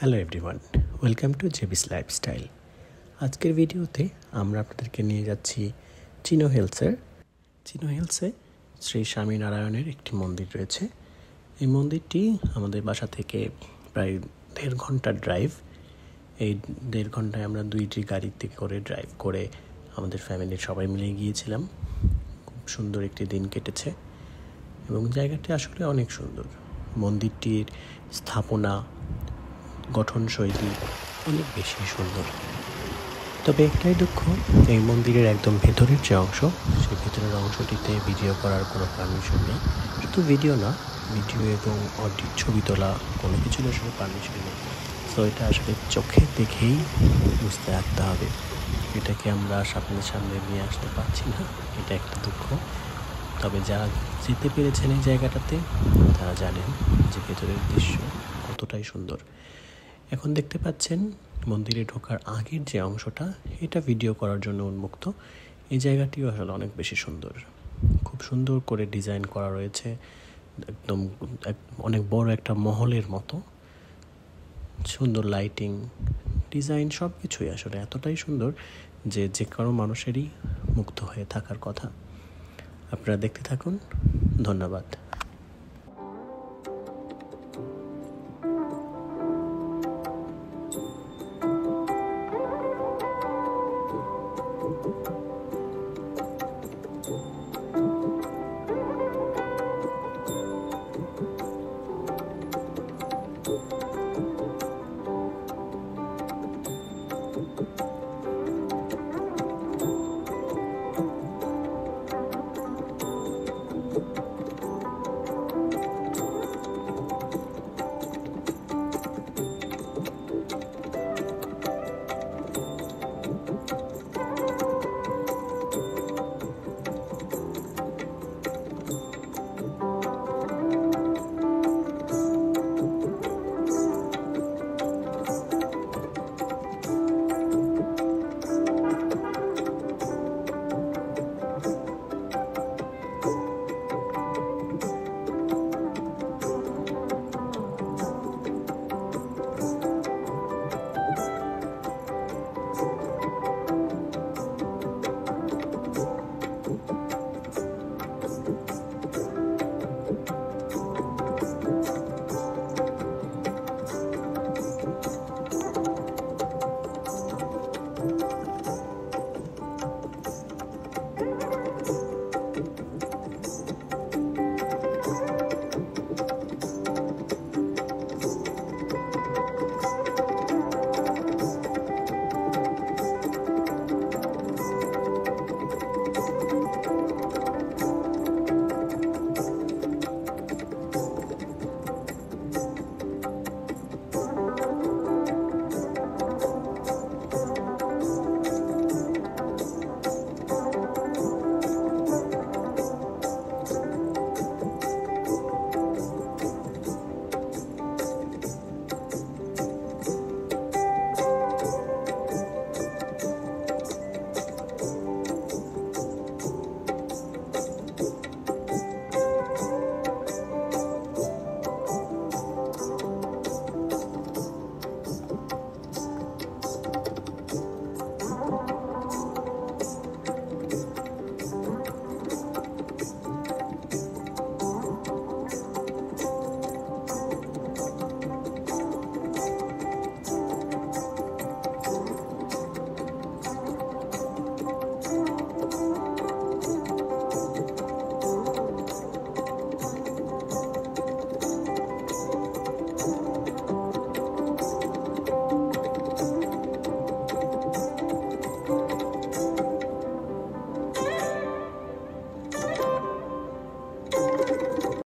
Hello everyone, welcome to জেবিস lifestyle. আজকের ভিডিওতে আমরা আপনাদেরকে নিয়ে যাচ্ছি চিনো হিলসে শ্রী স্বামীনারায়ণের একটি মন্দির রয়েছে। এই মন্দিরটি আমাদের বাসা থেকে প্রায় 1.5 ঘন্টার ড্রাইভ। এই 1.5 ঘন্টায় আমরা 2টি গাড়িতে করে ড্রাইভ করে আমাদের ফ্যামিলির সবাই মিলে গিয়েছিলাম। খুব সুন্দর একটি দিন কেটেছে এবং জায়গাটি আসলে অনেক সুন্দর। মন্দিরটির স্থাপনা, গঠনশৈলী অনেক বেশি সুন্দর। তবে একটাই দুঃখ, এই মন্দিরের একদম ভেতরের যে অংশ, সেই ভেতরের অংশটিতে ভিডিও করার কোনো পারমিশন নেই। শুধু ভিডিও না, ভিডিও এবং অডিও ছবি তোলা কোনো কিছুর আসলে পারমিশন নেই। সো এটা আসলে চোখে দেখেই বুঝতে রাখতে হবে। এটাকে আমরা সামনে নিয়ে আসতে পারছি না, এটা একটা দুঃখ। তবে যারা যেতে পেরেছেন এই জায়গাটাতে তারা জানেন যে ভেতরের দৃশ্য কতটাই সুন্দর। এখন দেখতে পাচ্ছেন মন্দিরে ঢোকার আগের যে অংশটা, এটা ভিডিও করার জন্য উন্মুক্ত। এই জায়গাটিও আসলে অনেক বেশি সুন্দর, খুব সুন্দর করে ডিজাইন করা রয়েছে, একদম অনেক বড় একটা মহলের মতো। সুন্দর লাইটিং, ডিজাইন সব কিছুই আসলে এতটাই সুন্দর যে কারো মানুষেরই মুগ্ধ হয়ে থাকার কথা। আপনারা দেখতে থাকুন। ধন্যবাদ।